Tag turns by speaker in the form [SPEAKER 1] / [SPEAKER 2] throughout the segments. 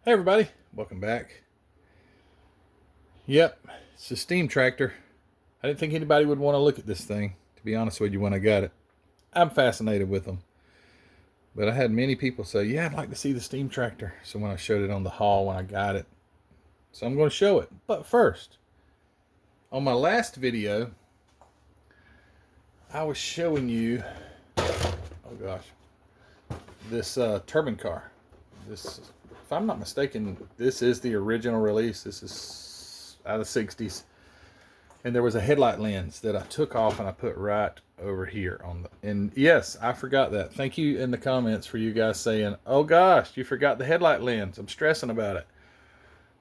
[SPEAKER 1] Hey everybody, welcome back. Yep, it's a steam tractor. I didn't think anybody would want to look at this thing, to be honest with you, when I got it. I'm fascinated with them. But I had many people say, yeah, I'd like to see the steam tractor. So when I showed it on the haul when I got it. So I'm going to show it. But first, on my last video, I was showing you, oh gosh, this turbine car. This, if I'm not mistaken, this is the original release. This is out of the 60s. And there was a headlight lens that I took off and I put right over here on the, and yes, I forgot that. Thank you in the comments for you guys saying, oh gosh, you forgot the headlight lens. I'm stressing about it.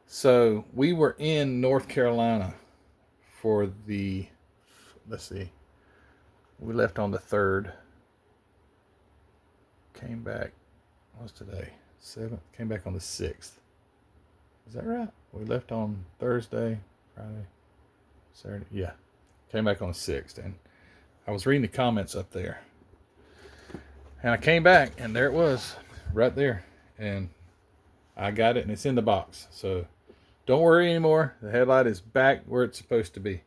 [SPEAKER 1] So we were in North Carolina for the, let's see, we left on the 3rd, came back, what's today? 7th, came back on the 6th. Is that right? We left on Thursday, Friday, Saturday. Yeah, came back on the 6th, and I was reading the comments up there, and I came back, and there it was, right there, and I got it, and it's in the box. So don't worry anymore. The headlight is back where it's supposed to be.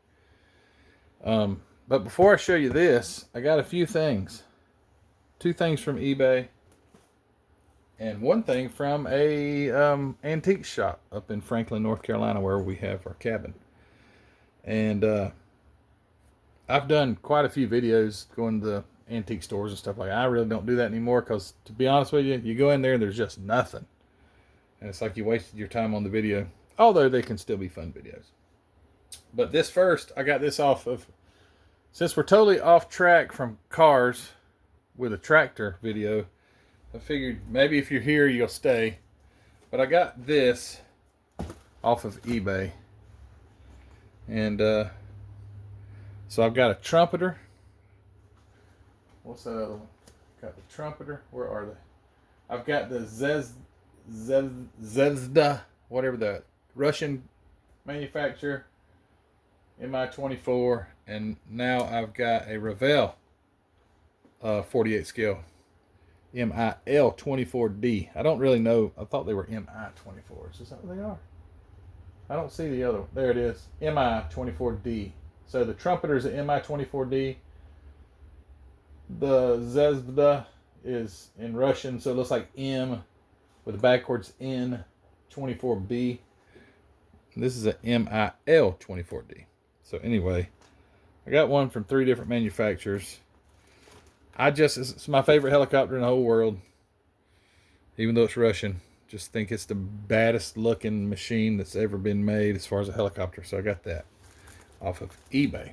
[SPEAKER 1] But before I show you this, I got a few things. 2 things from eBay. And 1 thing from a antique shop up in Franklin, North Carolina, where we have our cabin. And I've done quite a few videos going to the antique stores and stuff like that. I really don't do that anymore because, to be honest with you, you go in there and there's just nothing. And it's like you wasted your time on the video. Although they can still be fun videos. But this first, I got this off of, since we're totally off track from cars with a tractor video, I figured maybe if you're here, you'll stay. But I got this off of eBay. And so I've got a trumpeter. What's that other one? Got the trumpeter. Where are they? I've got the Zvezda, whatever the Russian manufacturer, MI-24. And now I've got a Revell 48 scale. MIL-24D. I don't really know. I thought they were MI-24s. Is that what they are? I don't see the other one. There it is. MI-24D. So the trumpeter is an MI-24D. The Zvezda is in Russian, so it looks like M with a backwards N, 24B. This is a MIL-24D. So anyway, I got one from 3 different manufacturers. It's my favorite helicopter in the whole world. Even though it's Russian. Just think it's the baddest looking machine that's ever been made as far as a helicopter. So I got that off of eBay.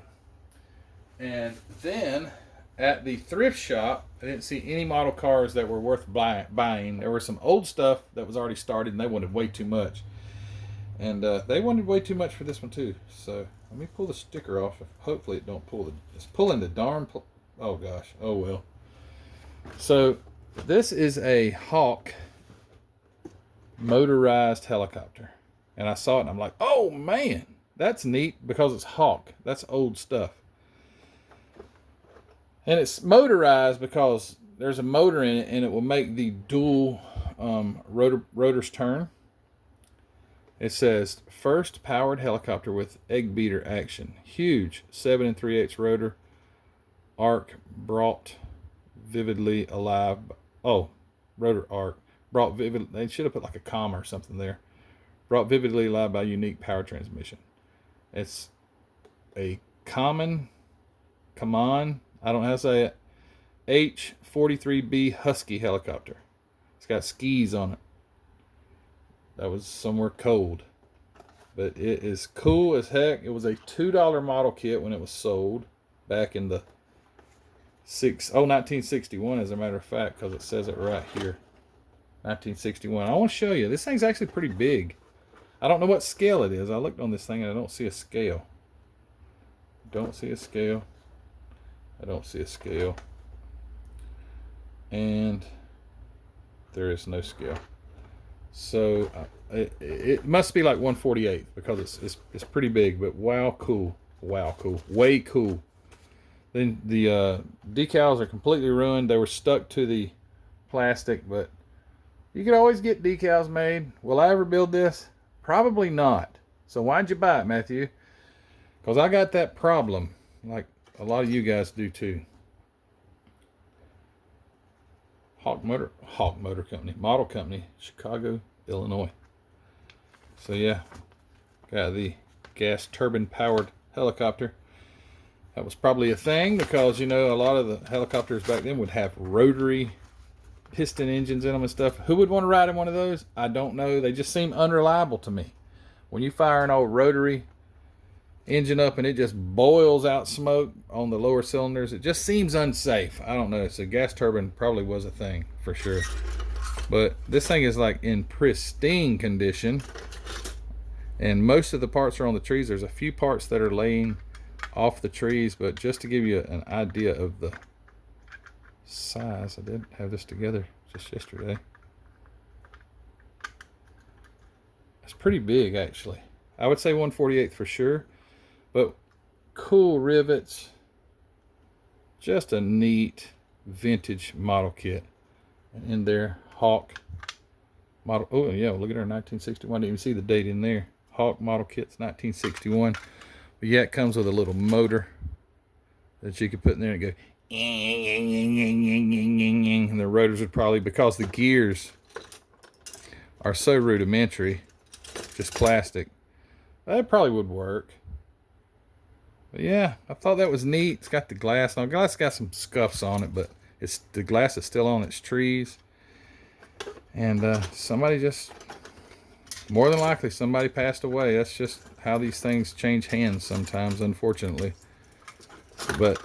[SPEAKER 1] And then at the thrift shop, I didn't see any model cars that were worth buying. There were some old stuff that was already started and they wanted way too much. And they wanted way too much for this one too. So let me pull the sticker off. Hopefully it don't pull it's pulling the darn oh gosh, oh well. So this is a Hawk motorized helicopter. And I saw it and I'm like, oh man, that's neat because it's Hawk. That's old stuff. And it's motorized because there's a motor in it and it will make the dual rotors turn. It says, first powered helicopter with egg beater action. Huge 7 3/8 rotor. Arc brought vividly alive. Oh, rotor arc. Brought vivid. They should have put like a comma or something there. Brought vividly alive by unique power transmission. It's a common, I don't know how to say it, H-43B Husky helicopter. It's got skis on it. That was somewhere cold. But it is cool as heck. It was a $2 model kit when it was sold back in the 1961, as a matter of fact, because it says it right here. 1961. I want to show you. This thing's actually pretty big. I don't know what scale it is. I looked on this thing and I don't see a scale. Don't see a scale. I don't see a scale. And there is no scale. So it must be like 1/48 because it's pretty big. But wow, cool. Wow, cool. Way cool. Then the decals are completely ruined. They were stuck to the plastic, but You can always get decals made. Will I ever build this? Probably not. So why'd you buy it, Matthew? Because I got that problem, like a lot of you guys do too. Hawk Motor Company, model company, Chicago, Illinois. So yeah, got the gas turbine powered helicopter. That was probably a thing because, you know, a lot of the helicopters back then would have rotary piston engines in them and stuff. Who would want to ride in one of those? I don't know. They just seem unreliable to me. When you fire an old rotary engine up and it just boils out smoke on the lower cylinders, it just seems unsafe. I don't know. So gas turbine probably was a thing for sure. But this thing is like in pristine condition. And most of the parts are on the trees. There's a few parts that are laying off the trees, but just to give you an idea of the size, I did have this together just yesterday. It's pretty big, actually. I would say 1/48 for sure, but cool rivets. Just a neat vintage model kit. And in there, Hawk model. Oh yeah, look at her, 1961. Didn't even see the date in there. Hawk model kit's 1961. But yeah, it comes with a little motor that you can put in there and go, and the rotors would probably, because the gears are so rudimentary, just plastic, that probably would work. But yeah, I thought that was neat. It's got the glass. Now, glass got some scuffs on it, but the glass is still on its trees. And somebody just, more than likely, somebody passed away. That's just how these things change hands sometimes, unfortunately. But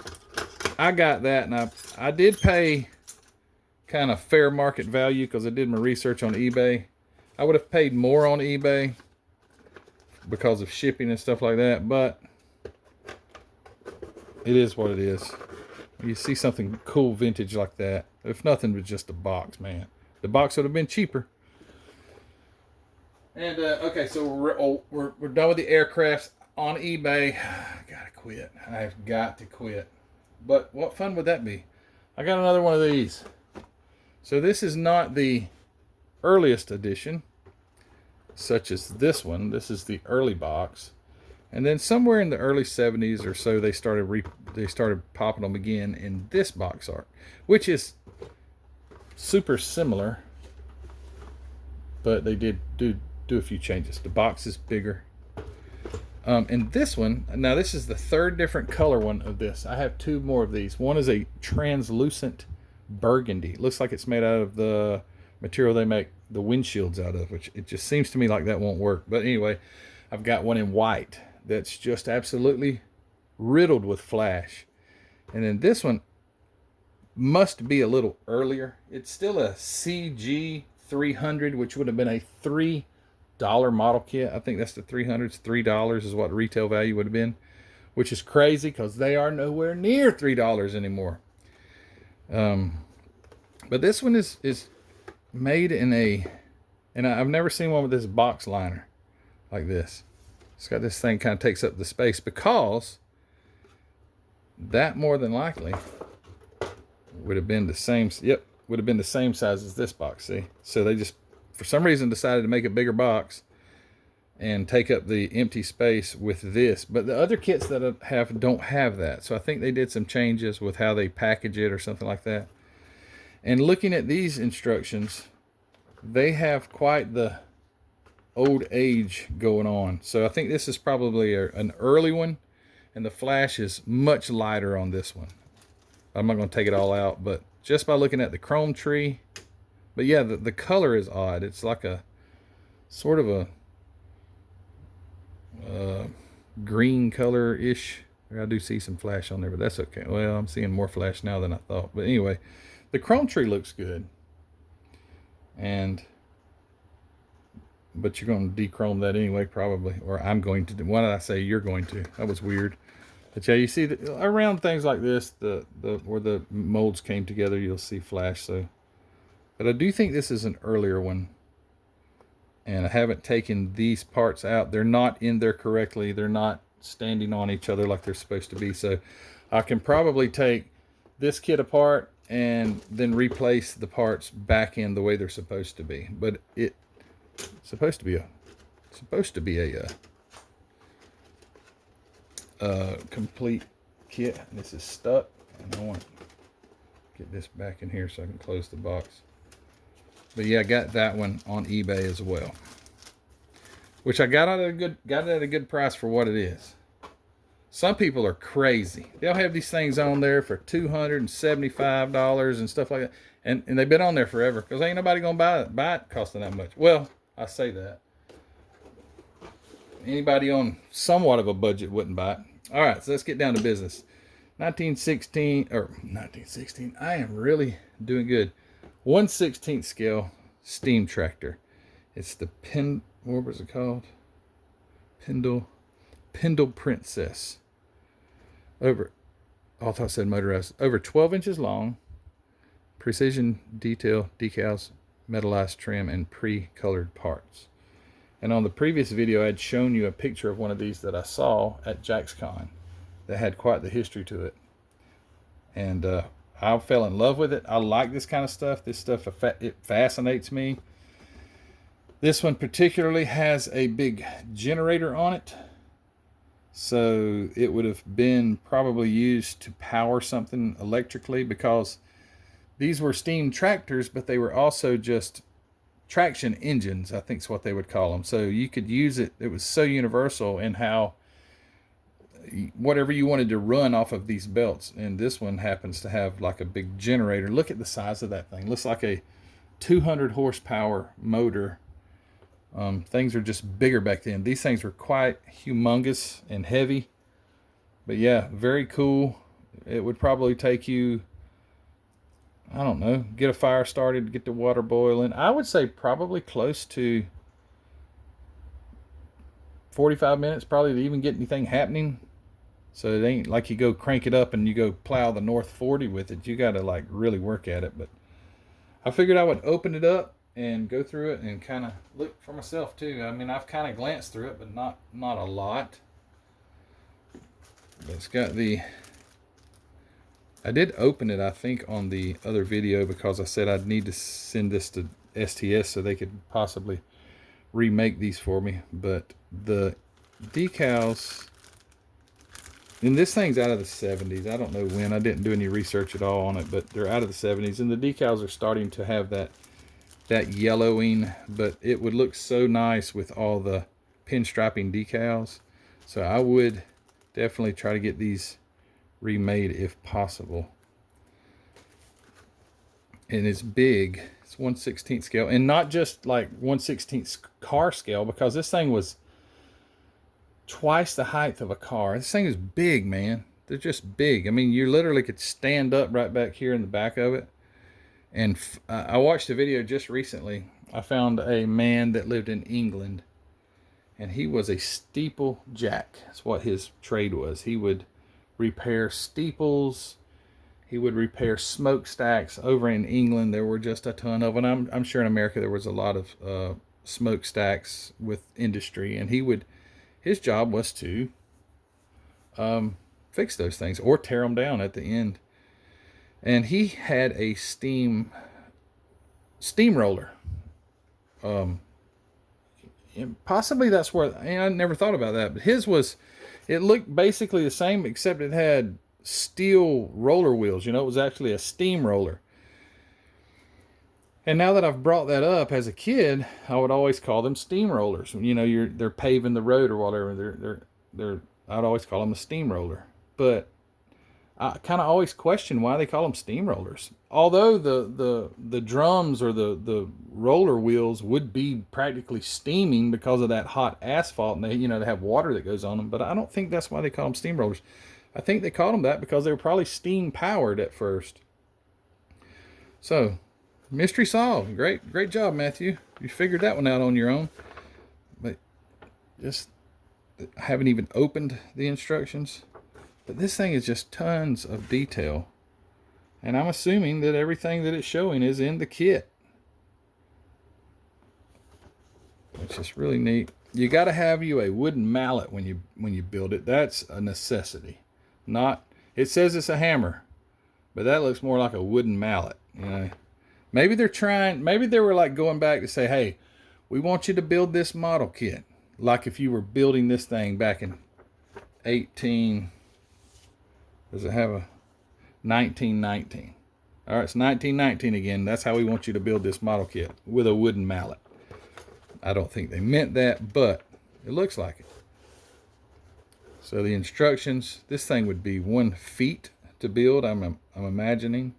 [SPEAKER 1] I got that, and I did pay kind of fair market value because I did my research on eBay. I would have paid more on eBay because of shipping and stuff like that, but it is what it is. You see something cool vintage like that, if nothing but just a box, man. The box would have been cheaper. And okay, so we're done with the aircrafts on eBay. I gotta quit. I've got to quit. But what fun would that be? I got another one of these. So this is not the earliest edition, such as this one. This is the early box. And then somewhere in the early 70s or so, they started popping them again in this box art, which is super similar, but they did do a few changes. The box is bigger. And this one, now this is the third different color one of this. I have two more of these. One is a translucent burgundy. It looks like it's made out of the material they make the windshields out of, which it just seems to me like that won't work. But anyway, I've got one in white that's just absolutely riddled with flash. And then this one must be a little earlier. It's still a CG 300, which would have been a $3 model kit. I think that's the 300s. $3 is what retail value would have been, which is crazy because they are nowhere near $3 anymore. But this one is made in and I've never seen one with this box liner like this. It's got this thing kind of takes up the space because that more than likely would have been the same. Yep, would have been the same size as this box. See, so they just for some reason decided to make a bigger box and take up the empty space with this. But the other kits that I have don't have that. So I think they did some changes with how they package it or something like that. And looking at these instructions, they have quite the old age going on. So I think this is probably an early one, and the flash is much lighter on this one. I'm not going to take it all out, but just by looking at the chrome tree. But yeah, the color is odd. It's like a sort of a green color-ish. I do see some flash on there, but that's okay. Well, I'm seeing more flash now than I thought. But anyway, the chrome tree looks good. But you're going to de-chrome that anyway, probably. Or I'm going to. Why did I say you're going to? That was weird. But yeah, you see that around things like this, where the molds came together, you'll see flash. So, but I do think this is an earlier one. And I haven't taken these parts out. They're not in there correctly. They're not standing on each other like they're supposed to be. So I can probably take this kit apart and then replace the parts back in the way they're supposed to be. But it's supposed to be a complete kit. This is stuck, and I want to get this back in here so I can close the box. But yeah, I got that one on eBay as well, which I got at a good price for what it is. Some people are crazy. They'll have these things on there for $275 and stuff like that. And they've been on there forever because ain't nobody going to buy it costing that much. Well, I say that. Anybody on somewhat of a budget wouldn't buy it. All right, so let's get down to business. 1916, I am really doing good. 1/16 scale steam tractor. It's the what was it called? Pendle Princess. I thought it said motorized. Over 12 inches long, precision detail, decals, metallized trim, and pre-colored parts. And on the previous video, I had shown you a picture of one of these that I saw at JacksCon that had quite the history to it. And I fell in love with it. I like this kind of stuff. This stuff, it fascinates me. This one particularly has a big generator on it. So it would have been probably used to power something electrically, because these were steam tractors, but they were also just traction engines, I think is what they would call them. So you could use it. It was so universal in how whatever you wanted to run off of these belts. And this one happens to have like a big generator. Look at the size of that thing. Looks like a 200 horsepower motor. Things are just bigger back then. These things were quite humongous and heavy. But yeah, very cool. It would probably take you, I don't know, get a fire started, get the water boiling. I would say probably close to 45 minutes probably to even get anything happening. So it ain't like you go crank it up and you go plow the North 40 with it. You got to like really work at it. But I figured I would open it up and go through it and kind of look for myself too. I mean, I've kind of glanced through it, but not a lot. But it's got I did open it, I think, on the other video, because I said I'd need to send this to STS so they could possibly remake these for me. But the decals, and this thing's out of the 70s. I don't know when. I didn't do any research at all on it, but they're out of the 70s. And the decals are starting to have that yellowing, but it would look so nice with all the pinstriping decals. So I would definitely try to get these remade if possible. And it's big. It's 1/16 scale, and not just like 1/16 car scale, because this thing was twice the height of a car. This thing is big, man. They're just big. I mean, you literally could stand up right back here in the back of it. And I watched a video just recently. I found a man that lived in England, and he was a steeple jack. That's what his trade was. He would repair steeples. He would repair smokestacks. Over in England, there were just a ton of them. I'm sure in America there was a lot of smokestacks with industry, and his job was to fix those things or tear them down at the end. And he had a steamroller. Possibly that's where, I never thought about that, but his was, it looked basically the same, except it had steel roller wheels. You know, it was actually a steamroller. And now that I've brought that up, as a kid, I would always call them steamrollers. You know, they're paving the road or whatever. I'd always call them a steamroller. But I kind of always question why they call them steamrollers. Although the drums or the roller wheels would be practically steaming because of that hot asphalt, and they have water that goes on them. But I don't think that's why they call them steamrollers. I think they called them that because they were probably steam powered at first. So, mystery solved. Great job, Matthew. You figured that one out on your own. But just, I haven't even opened the instructions. But this thing is just tons of detail. And I'm assuming that everything that it's showing is in the kit, which is really neat. You got to have you a wooden mallet when you build it. That's a necessity. It says it's a hammer, but that looks more like a wooden mallet. You know, maybe they're trying. Maybe they were like going back to say, "Hey, we want you to build this model kit, like if you were building this thing back in 18. Does it have a 1919? All right, it's 1919 again. That's how we want you to build this model kit with a wooden mallet." I don't think they meant that, but it looks like it. So the instructions, this thing would be 1 feet to build, I'm imagining,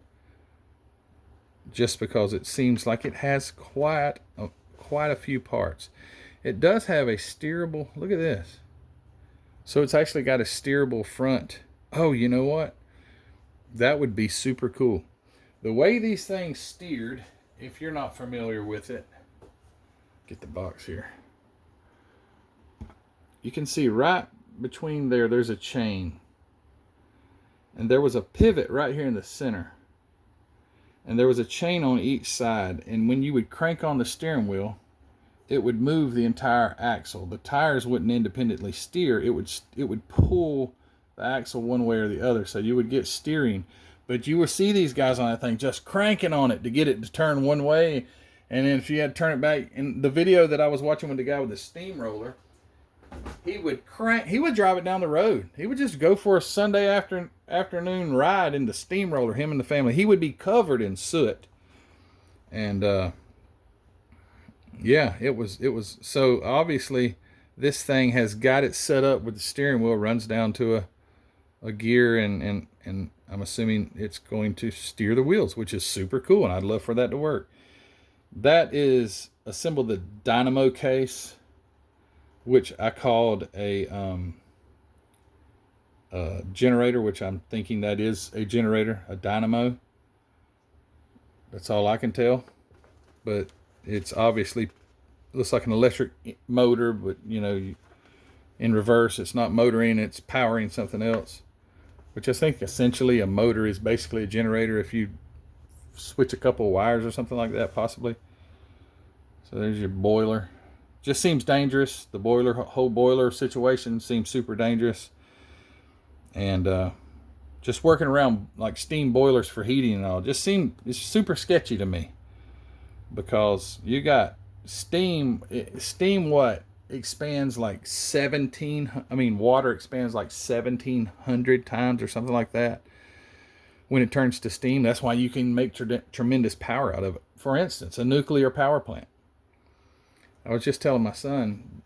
[SPEAKER 1] just because it seems like it has quite a few parts. It does have a steerable, look at this. So it's actually got a steerable front. Oh, you know what? That would be super cool. The way these things steered, if you're not familiar with it, get the box here. You can see right between there's a chain. And there was a pivot right here in the center. And there was a chain on each side. And when you would crank on the steering wheel, it would move the entire axle. The tires wouldn't independently steer. It would pull the axle one way or the other. So you would get steering. But you would see these guys on that thing just cranking on it to get it to turn one way. And then if you had to turn it back, in the video that I was watching with the guy with the steamroller, he would drive it down the road. He would just go for a Sunday afternoon ride in the steamroller, him and the family. He would be covered in soot. And yeah, it was so obviously this thing has got it set up with the steering wheel, runs down to a gear, and I'm assuming it's going to steer the wheels, which is super cool, and I'd love for that to work. That is assembled the dynamo case, which I called a generator, which I'm thinking that is a generator, a dynamo. That's all I can tell. But it's obviously looks like an electric motor, but you know, in reverse, it's not motoring, it's powering something else. Which I think essentially a motor is basically a generator if you switch a couple of wires or something like that, possibly. So there's your boiler. Just seems dangerous. The whole boiler situation seems super dangerous. And just working around like steam boilers for heating and all, it's super sketchy to me. Because you got steam what expands like water expands like 1,700 times or something like that when it turns to steam. That's why you can make tremendous power out of it. For instance, a nuclear power plant. I was just telling my son,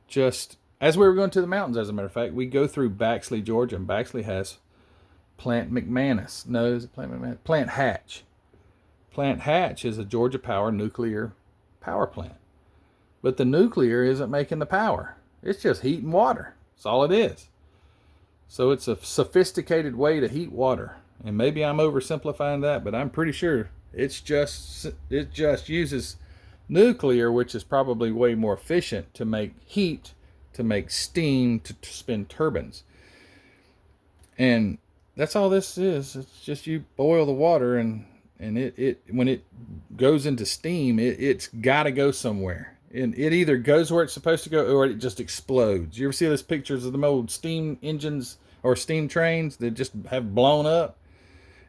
[SPEAKER 1] just as we were going to the mountains, as a matter of fact, we go through Baxley, Georgia, and Baxley has Plant McManus. No, is it Plant McManus? Plant Hatch. Plant Hatch is a Georgia Power nuclear power plant. But the nuclear isn't making the power. It's just heat and water. That's all it is. So it's a sophisticated way to heat water. And maybe I'm oversimplifying that, but I'm pretty sure it just uses nuclear, which is probably way more efficient to make heat, to make steam, to spin turbines. And that's all this is. It's just you boil the water, and it when it goes into steam, it's got to go somewhere. And it either goes where it's supposed to go, or it just explodes. You ever see those pictures of them old steam engines or steam trains that just have blown up?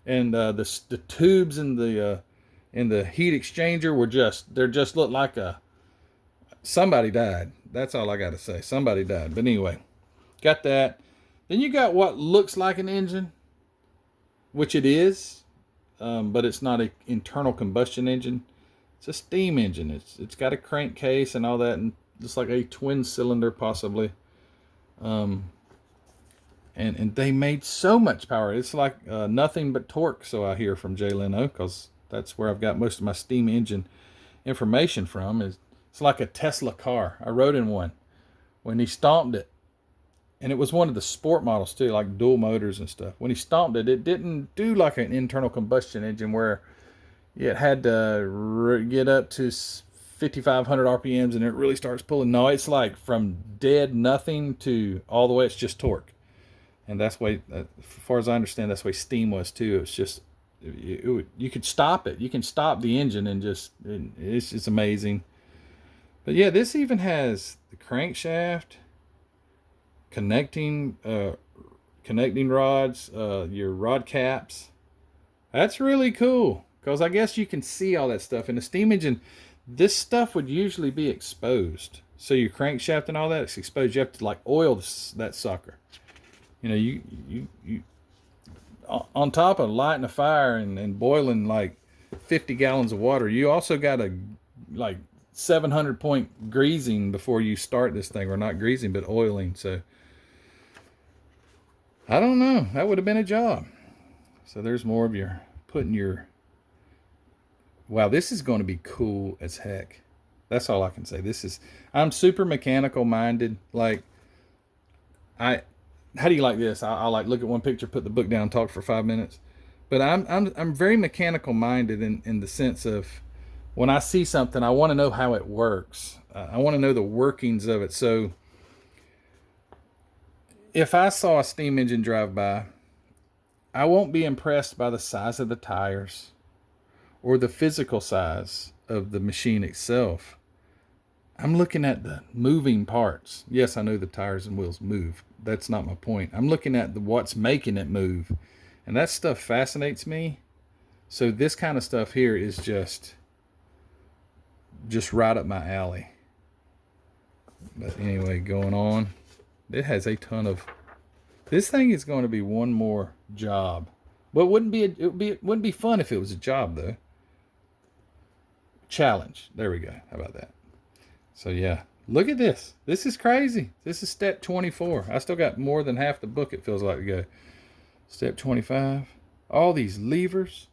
[SPEAKER 1] And the tubes in the heat exchanger they just look like somebody died. That's all I got to say. Somebody died. But anyway, got that. Then you got what looks like an engine, which it is, but it's not an internal combustion engine. It's a steam engine. It's got a crankcase and all that, and just like a twin cylinder possibly. And they made so much power. It's like nothing but torque, so I hear from Jay Leno, because that's where I've got most of my steam engine information from. It's like a Tesla car. I rode in one when he stomped it. And it was one of the sport models too, like dual motors and stuff. When he stomped it, it didn't do like an internal combustion engine where it had to get up to 5,500 RPMs and it really starts pulling. No, it's like from dead nothing to all the way, it's just torque. And that's the way, as far as I understand, that's the way steam was too. It's just, you could stop it. You can stop the engine and it's just amazing. But yeah, this even has the crankshaft, connecting connecting rods, your rod caps. That's really cool, because I guess you can see all that stuff. In a steam engine, this stuff would usually be exposed. So your crankshaft and all that, it's exposed. You have to like oil that sucker. You know, you on top of lighting a fire and boiling like 50 gallons of water, you also got a like 700 point greasing before you start this thing, or not greasing, but oiling. So I don't know, that would have been a job. So there's more of your putting your, wow, this is going to be cool as heck. That's all I can say. I'm super mechanical minded. Like, how do you like this? I like look at one picture, put the book down, talk for 5 minutes. But I'm very mechanical minded in the sense of, when I see something, I want to know how it works. I want to know the workings of it. So if I saw a steam engine drive by, I won't be impressed by the size of the tires or the physical size of the machine itself. I'm looking at the moving parts. Yes, I know the tires and wheels move. That's not my point. I'm looking at what's making it move. And that stuff fascinates me. So this kind of stuff here is just right up my alley. But anyway, going on. It has a ton of... This thing is going to be one more job. Well, it wouldn't be fun if it was a job, though. Challenge. There we go. How about that? So yeah, look at this. This is crazy. This is step 24. I still got more than half the book, it feels like, to go. Step 25. All these levers.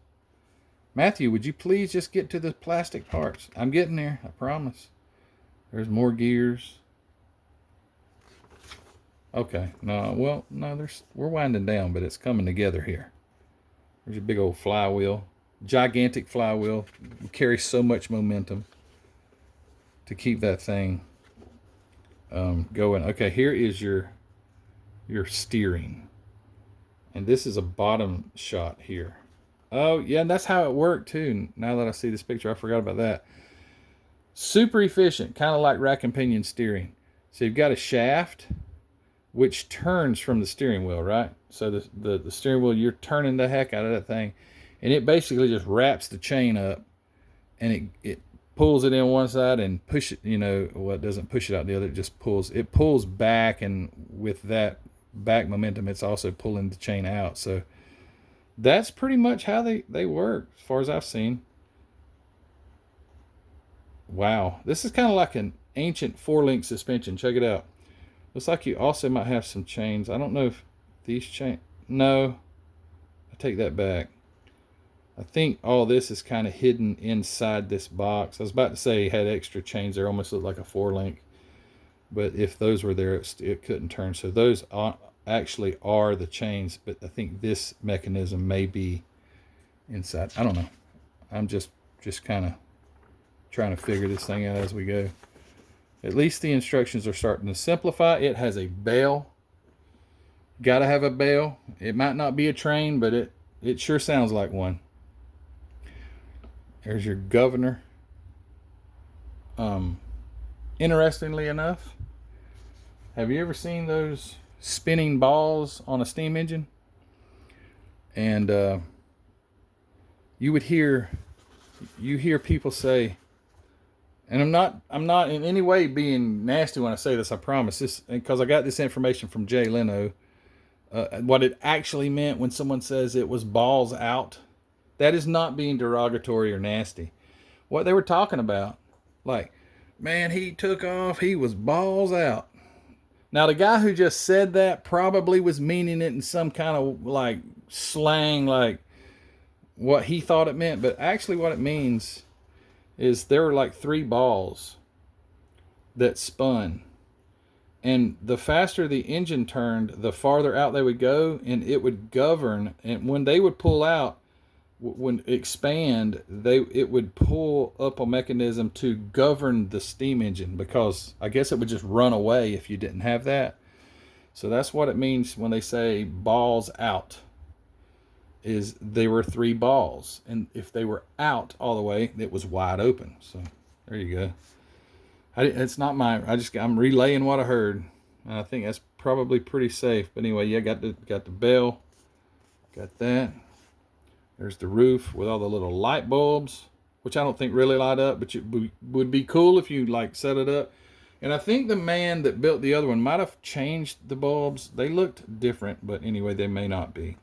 [SPEAKER 1] Matthew, would you please just get to the plastic parts? I'm getting there, I promise. There's more gears. Okay, no, well, no, we're winding down, but it's coming together here. There's a big old flywheel. Gigantic flywheel. It carries so much momentum to keep that thing going. Okay, here is your steering. And this is a bottom shot here. Oh, yeah, and that's how it worked, too. Now that I see this picture, I forgot about that. Super efficient, kind of like rack and pinion steering. So you've got a shaft, which turns from the steering wheel, right? So the steering wheel, you're turning the heck out of that thing. And it basically just wraps the chain up, and it pulls it in one side and push it, well, it doesn't push it out the other, it pulls back, and with that back momentum, it's also pulling the chain out. So that's pretty much how they work, as far as I've seen. Wow, this is kind of like an ancient 4-link suspension. Check it out. Looks like you also might have some chains. I don't know if these chains... No, I take that back. I think all this is kind of hidden inside this box. I was about to say it had extra chains there, almost looked like a 4-link. But if those were there, it couldn't turn. So those actually are the chains, but I think this mechanism may be inside. I don't know. I'm just kind of trying to figure this thing out as we go. At least the instructions are starting to simplify. It has a bell. Gotta have a bell. It might not be a train, but it sure sounds like one. There's your governor. Interestingly enough, have you ever seen those spinning balls on a steam engine? And you hear people say, and I'm not in any way being nasty when I say this, I promise, this, because I got this information from Jay Leno, what it actually meant when someone says it was balls out. That is not being derogatory or nasty. What they were talking about, like, man, he took off, he was balls out. Now, the guy who just said that probably was meaning it in some kind of like slang, like what he thought it meant. But actually what it means is there were like 3 balls that spun. And the faster the engine turned, the farther out they would go, and it would govern. And when they would pull out, when expand, it would pull up a mechanism to govern the steam engine, because I guess it would just run away if you didn't have that. So that's what it means when they say balls out, is they were 3 balls, and if they were out all the way, it was wide open. So there you go. It's not I'm relaying what I heard, and I think that's probably pretty safe. But anyway, yeah, got the bell, got that. There's the roof with all the little light bulbs, which I don't think really light up, but it would be cool if you like set it up. And I think the man that built the other one might have changed the bulbs. They looked different, but anyway, they may not be.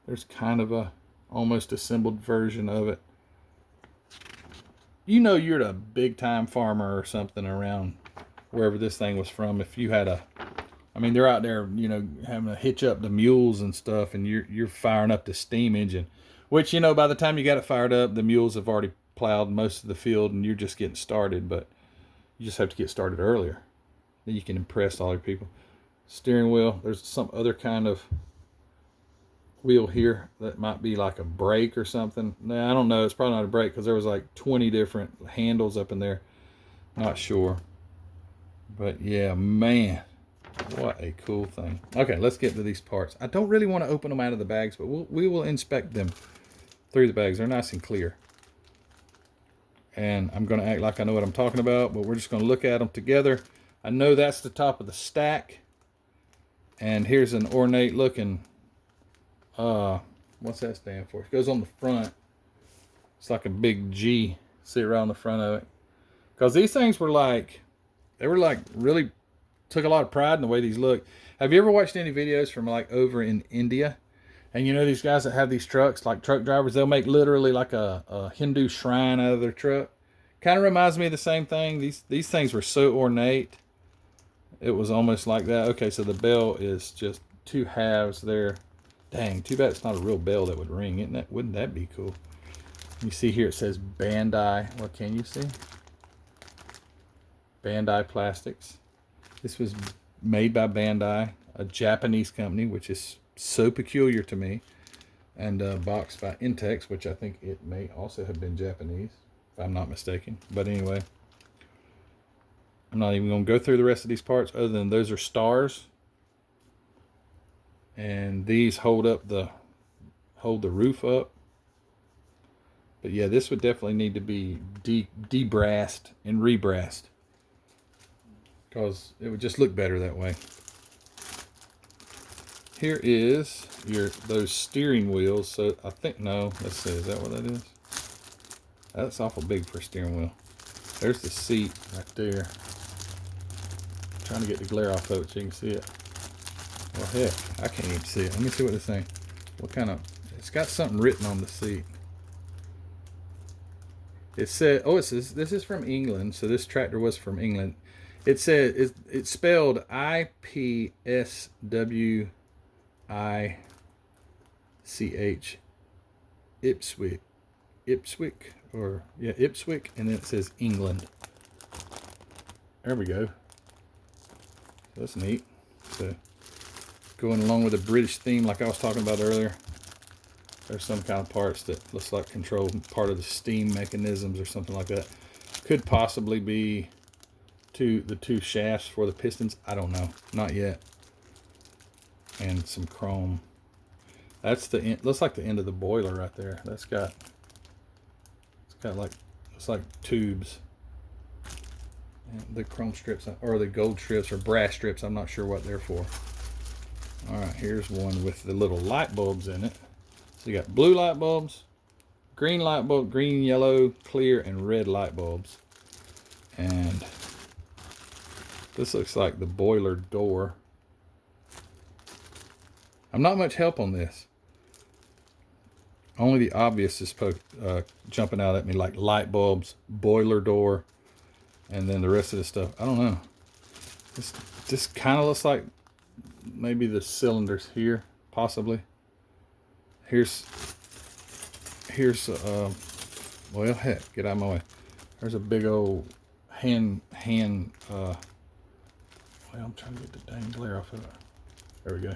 [SPEAKER 1] There's kind of a almost assembled version of it. You know, you're a big time farmer or something around wherever this thing was from. If you had I mean, they're out there, you know, having to hitch up the mules and stuff, and you're firing up the steam engine, which, you know, by the time you got it fired up, the mules have already plowed most of the field, and you're just getting started. But you just have to get started earlier. Then you can impress all your people. Steering wheel. There's some other kind of wheel here that might be like a brake or something. Nah, I don't know. It's probably not a brake because there was like 20 different handles up in there. Not sure. But yeah, man, what a cool thing. Okay, let's get to these parts. I don't really want to open them out of the bags, but we will inspect them through the bags. They're nice and clear. And I'm going to act like I know what I'm talking about, but we're just going to look at them together. I know that's the top of the stack. And here's an ornate looking, what's that stand for? It goes on the front. It's like a big G. See it right on the front of it. Because these things were like, they were like really took a lot of pride in the way these look. Have you ever watched any videos from like over in India? And you know these guys that have these trucks, like truck drivers, they'll make literally like a Hindu shrine out of their truck. Kind of reminds me of the same thing. These things were so ornate. It was almost like that. Okay, so the bell is just two halves there. Dang, too bad it's not a real bell that would ring. Isn't that, wouldn't that be cool? You see here it says Bandai. What can you see? Bandai Plastics. This was made by Bandai, a Japanese company, which is so peculiar to me, and boxed by Intex, which I think it may also have been Japanese, if I'm not mistaken. But anyway, I'm not even going to go through the rest of these parts other than those are stars, and these hold the roof up. But yeah, this would definitely need to be debrassed and rebrassed because it would just look better that way. Here is those steering wheels. So I think, no, let's see, is that what that is? That's awful big for a steering wheel. There's the seat right there. I'm trying to get the glare off of it so you can see it. Well, heck, I can't even see it. Let me see what this thing, what kind of, it's got something written on the seat. It said, oh, it says, this is from England. So this tractor was from England. It said, it's spelled IPSW ICH Ipswich, or yeah, Ipswich, and then it says England. There we go. That's neat. So going along with the British theme like I was talking about earlier, there's some kind of parts that looks like control part of the steam mechanisms or something like that. Could possibly be the two shafts for the pistons. I don't know, not yet. And some chrome. That's the end, looks like the end of the boiler right there. It's got like, it's like tubes. And the chrome strips, or the gold strips, or brass strips, I'm not sure what they're for. All right, here's one with the little light bulbs in it. So you got blue light bulbs, green light bulb, green, yellow, clear, and red light bulbs. And this looks like the boiler door. I'm not much help on this. Only the obvious is jumping out at me, like light bulbs, boiler door, and then the rest of the stuff. I don't know. This kind of looks like maybe the cylinders here, possibly. Here's well, heck, get out of my way. There's a big old hand well, I'm trying to get the dang glare off of it. There we go.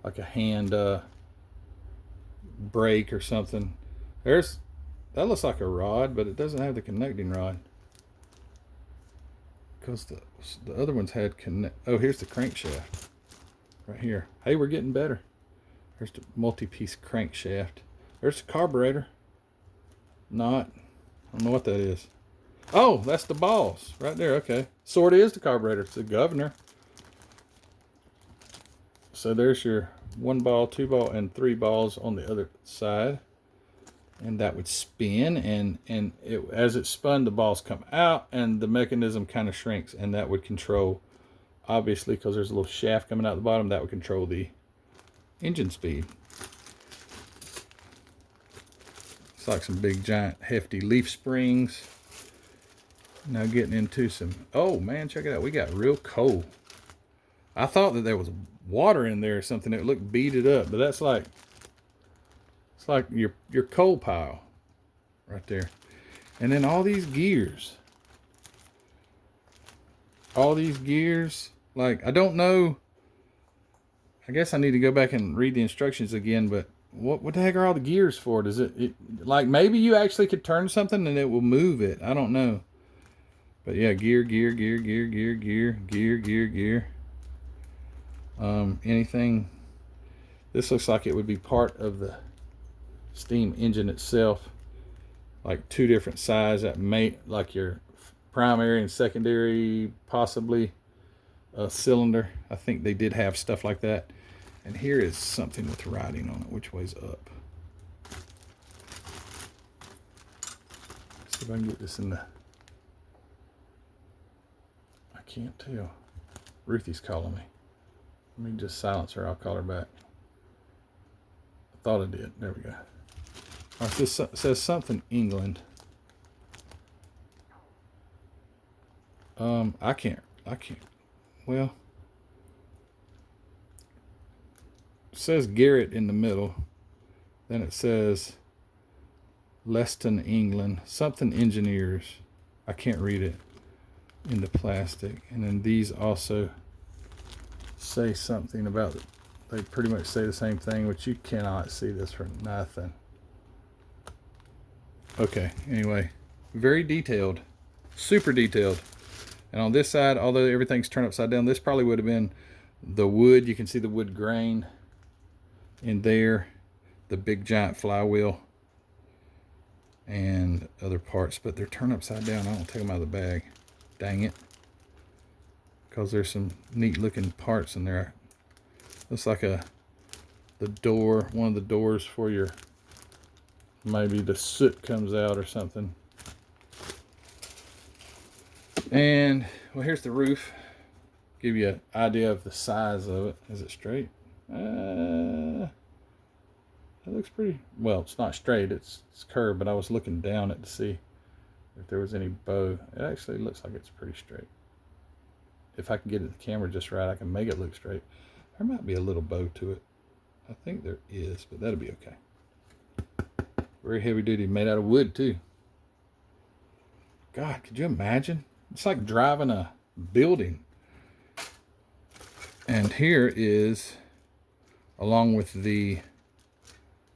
[SPEAKER 1] Like a hand brake or something. That looks like a rod, but it doesn't have the connecting rod. Because the other ones had oh, here's the crankshaft. Right here. Hey, we're getting better. There's the multi-piece crankshaft. There's the carburetor. I don't know what that is. Oh, that's the balls right there. Okay. Sort of is the carburetor. It's the governor. So there's your 1 ball, 2 ball, and 3 balls on the other side. And that would spin, and as it spun, the balls come out, and the mechanism kind of shrinks, and that would control, obviously, because there's a little shaft coming out the bottom, that would control the engine speed. It's like some big, giant, hefty leaf springs. Now getting into some, oh man, check it out. We got real coal. I thought that there was water in there or something that looked beaded up, but that's like, it's like your coal pile right there. And then all these gears. All these gears, like, I don't know. I guess I need to go back and read the instructions again, but what the heck are all the gears for? Does it like, maybe you actually could turn something and it will move it. I don't know. But yeah, gear. Anything. This looks like it would be part of the steam engine itself. Like 2 different sides that may, like your primary and secondary, possibly a cylinder. I think they did have stuff like that. And here is something with writing on it. Which way's up? See if I can get this in the... I can't tell. Ruthie's calling me. Let me just silence her. I'll call her back. I thought I did. There we go. All right, this says something England. I can't. Well, it says Garrett in the middle. Then it says Leston, England. Something engineers. I can't read it in the plastic. And then these also say something about it. They pretty much say the same thing, which you cannot see this for nothing. Okay, anyway, very detailed, super detailed. And on this side, although everything's turned upside down, this probably would have been the wood. You can see the wood grain in there, the big giant flywheel, and other parts, but they're turned upside down. I don't take them out of the bag. Dang it. Because there's some neat looking parts in there. Looks like the door, one of the doors for your, maybe the soot comes out or something. And well, here's the roof. Give you an idea of the size of it. Is it straight? It looks pretty, well, it's not straight, it's curved, but I was looking down it to see if there was any bow. It actually looks like it's pretty straight. If I can get the camera just right, I can make it look straight. There might be a little bow to it. I think there is, but that'll be okay. Very heavy duty, made out of wood too. God, could you imagine? It's like driving a building. And here is, along with the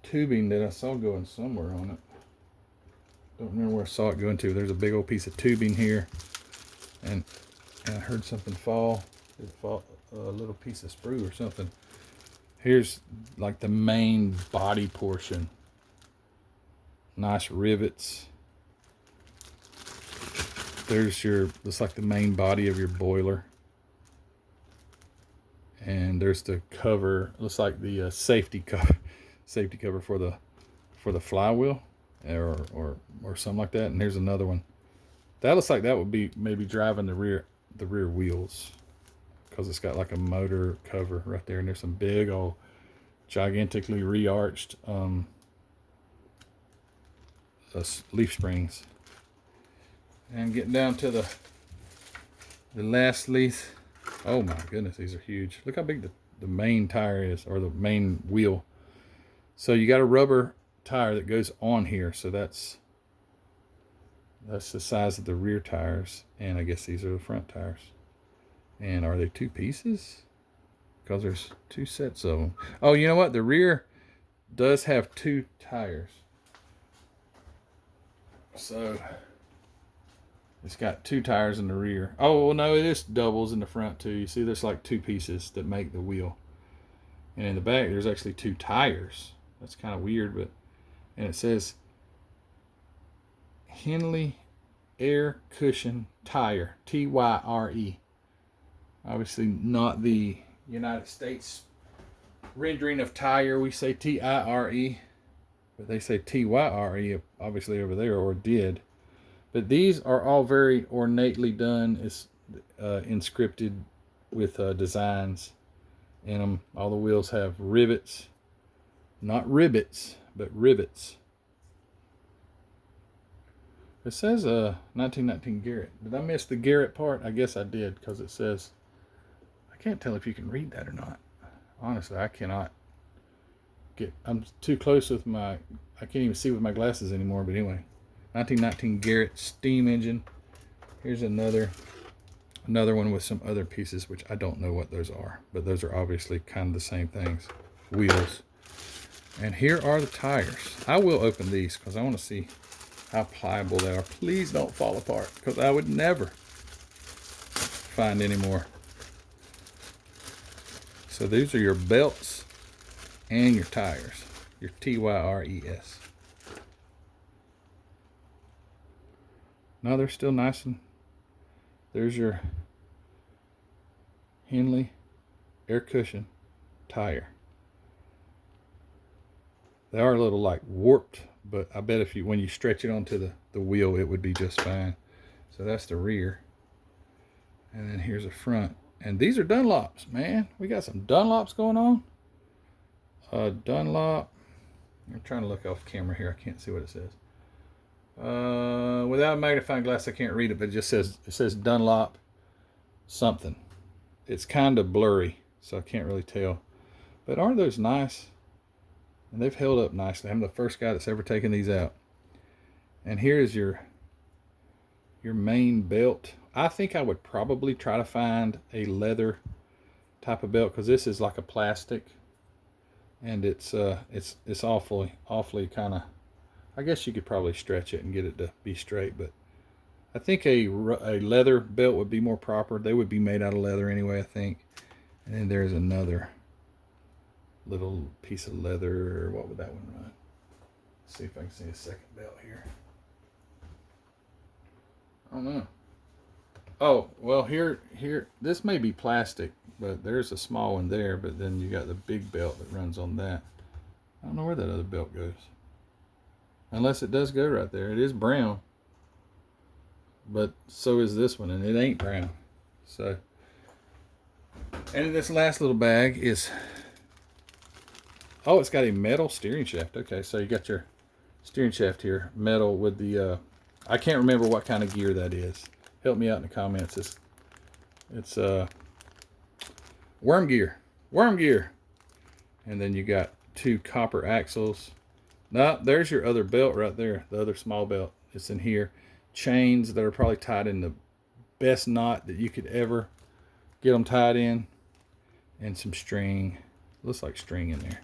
[SPEAKER 1] tubing that I saw going somewhere on it. Don't remember where I saw it going to. There's a big old piece of tubing here. And I heard something fall. It fall, a little piece of sprue or something. Here's like the main body portion. Nice rivets. There's your, looks like the main body of your boiler. And there's the cover. Looks like the safety cover for the flywheel or something like that. And there's another one. That looks like that would be maybe driving the rear wheels, because it's got like a motor cover right there. And there's some big old gigantically re-arched leaf springs. And getting down to the last leaf. Oh my goodness, these are huge. Look how big the main tire is, or the main wheel. So you got a rubber tire that goes on here. So that's the size of the rear tires. And I guess these are the front tires. And are they 2 pieces? Because there's 2 sets of them. Oh, you know what? The rear does have 2 tires. So it's got 2 tires in the rear. Oh, well, no, it is doubles in the front too. You see, there's like 2 pieces that make the wheel. And in the back, there's actually 2 tires. That's kind of weird, but, and it says Henley Air Cushion Tire, Tyre. Obviously not the United States rendering of tire, we say T-I-R-E, but they say T-Y-R-E obviously over there, or did. But these are all very ornately done. It's inscripted with designs in them. All the wheels have rivets, not ribbits, but rivets. It says 1919 Garrett. Did I miss the Garrett part? I guess I did, because it says, I can't tell if you can read that or not. Honestly, I cannot get, I'm too close with my, I can't even see with my glasses anymore, but anyway. 1919 Garrett steam engine. Here's another one with some other pieces, which I don't know what those are, but those are obviously kind of the same things. Wheels. And here are the tires. I will open these because I want to see how pliable they are. Please don't fall apart, because I would never find any more. So these are your belts and your tires, your T-Y-R-E-S. No, they're still nice. And there's your Henley air cushion tire. They are a little like warped, but I bet if you, when you stretch it onto the wheel, it would be just fine. So that's the rear. And then here's the front. And these are Dunlops, man. We got some Dunlops going on. Dunlop. I'm trying to look off camera here. I can't see what it says. Without a magnifying glass, I can't read it, but it just says Dunlop something. It's kind of blurry, so I can't really tell. But aren't those nice? And they've held up nicely. I'm the first guy that's ever taken these out. And here's your main belt. I think I would probably try to find a leather type of belt, because this is like a plastic, and it's awfully kind of, I guess you could probably stretch it and get it to be straight, but I think a leather belt would be more proper. They would be made out of leather anyway, I think. And then there's another little piece of leather. What would that one run? Let's see if I can see a second belt here. I don't know. Oh, well, here, this may be plastic, but there's a small one there, but then you got the big belt that runs on that. I don't know where that other belt goes. Unless it does go right there. It is brown. But so is this one, and it ain't brown. So, and this last little bag is, oh, it's got a metal steering shaft. Okay, so you got your steering shaft here, metal with the, I can't remember what kind of gear that is. Help me out in the comments. It's worm gear. And then you got 2 copper axles. No, there's your other belt right there, the other small belt. It's in here. Chains that are probably tied in the best knot that you could ever get them tied in. And some string. Looks like string in there.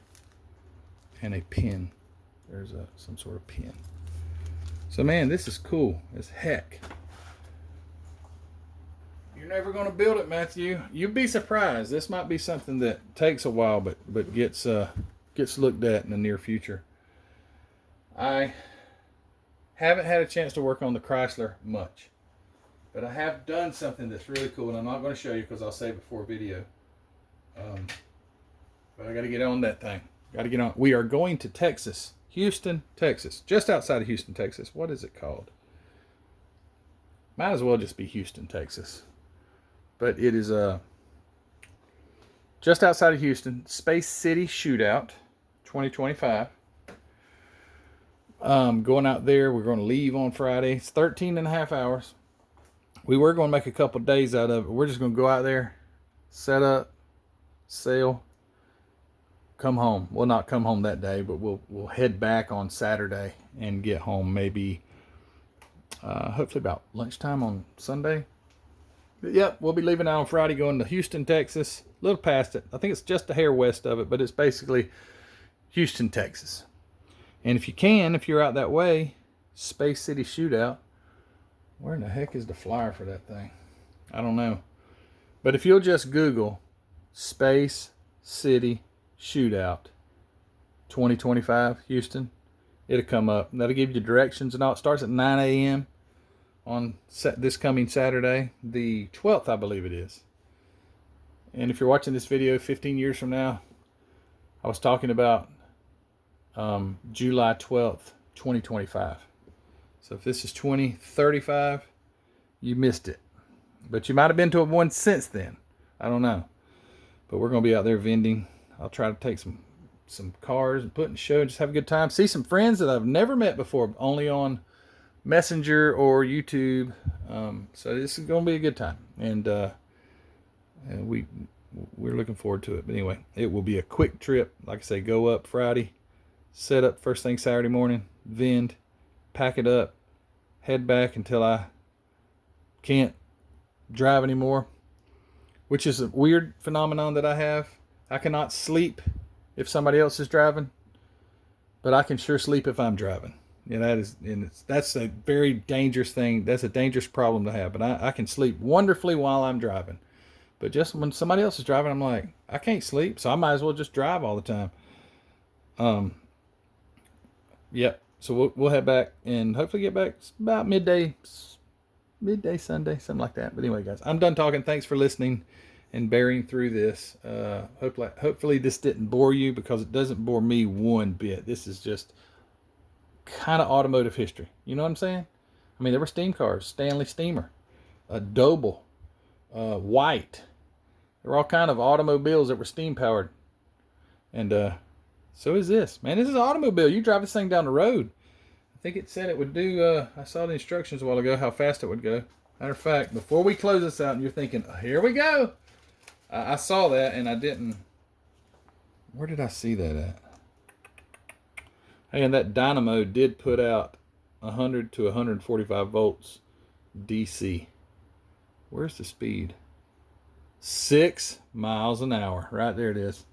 [SPEAKER 1] And a pin. There's some sort of pin. So man, this is cool as heck. You're never going to build it, Matthew. You'd be surprised. This might be something that takes a while, but gets looked at in the near future. I haven't had a chance to work on the Chrysler much, but I have done something that's really cool, and I'm not going to show you because I'll save it for a video. But I got to get on that thing. Got to get on. We are going to Texas, Houston, Texas, just outside of Houston, Texas. What is it called? Might as well just be Houston, Texas. But it is just outside of Houston, Space City Shootout 2025. Going out there, we're going to leave on Friday. It's 13.5 hours. We were going to make a couple days out of it. We're just going to go out there, set up, sail, come home. Well, not come home that day, but we'll head back on Saturday and get home maybe hopefully about lunchtime on Sunday. But yep, we'll be leaving out on Friday, going to Houston, Texas. A little past it. I think it's just a hair west of it, but it's basically Houston, Texas. And if you're out that way, Space City Shootout. Where in the heck is the flyer for that thing? I don't know. But if you'll just Google Space City Shootout 2025 Houston, it'll come up. That'll give you directions and all. It starts at 9 a.m. on this coming Saturday, the 12th, I believe it is. And if you're watching this video 15 years from now, was talking about July 12th, 2025. So if this is 2035, you missed it. But you might have been to one since then. I don't know. But we're going to be out there vending. I'll try to take some cars and put in the show and just have a good time. See some friends that I've never met before, only on Messenger or YouTube. So this is going to be a good time. And we're looking forward to it. But anyway, it will be a quick trip. Like I say, go up Friday, set up first thing Saturday morning, vend, pack it up, head back until I can't drive anymore, which is a weird phenomenon that I have. I cannot sleep if somebody else is driving, but I can sure sleep if I'm driving. Yeah, that's a very dangerous thing. That's a dangerous problem to have. But I can sleep wonderfully while I'm driving. But just when somebody else is driving, I'm like, I can't sleep, so I might as well just drive all the time. Yep. So we'll head back and hopefully get back about midday Sunday, something like that. But anyway, guys, I'm done talking. Thanks for listening and bearing through this. Hopefully this didn't bore you, because it doesn't bore me one bit. This is just kind of automotive history. You know what I'm saying? I mean, there were steam cars, Stanley Steamer, a Doble, White. There were all kind of automobiles that were steam powered. And so is this. Man, this is an automobile. You drive this thing down the road. I think it said it would do, I saw the instructions a while ago, how fast it would go. Matter of fact, before we close this out and you're thinking, oh, here we go. I saw that and I didn't. Where did I see that at? Hey, and that dynamo did put out 100 to 145 volts DC. Where's the speed? 6 miles an hour. Right there it is.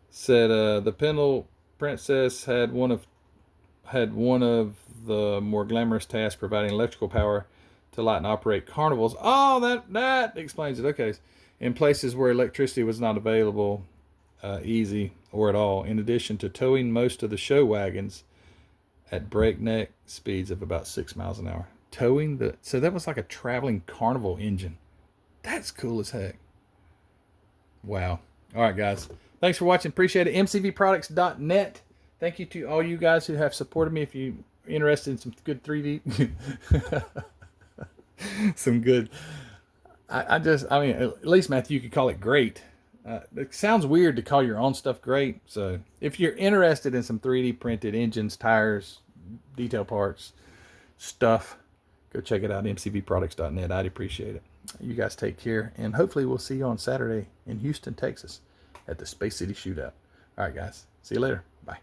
[SPEAKER 1] Said the Pendle Princess had one of the more glamorous tasks, providing electrical power to light and operate carnivals. Oh, that explains it. Okay. In places where electricity was not available easy or at all, in addition to towing most of the show wagons at breakneck speeds of about 6 miles an hour. So that was like a traveling carnival engine. That's cool as heck. Wow. All right, guys. Thanks for watching. Appreciate it. mcvproducts.net. Thank you to all you guys who have supported me. If you're interested in some good 3D, some good. I mean, at least Matthew, you could call it great. It sounds weird to call your own stuff great. So if you're interested in some 3D printed engines, tires, detail parts, stuff, go check it out, mcvproducts.net. I'd appreciate it. You guys take care, and hopefully we'll see you on Saturday in Houston, Texas at the Space City Shootout. All right, guys. See you later. Bye.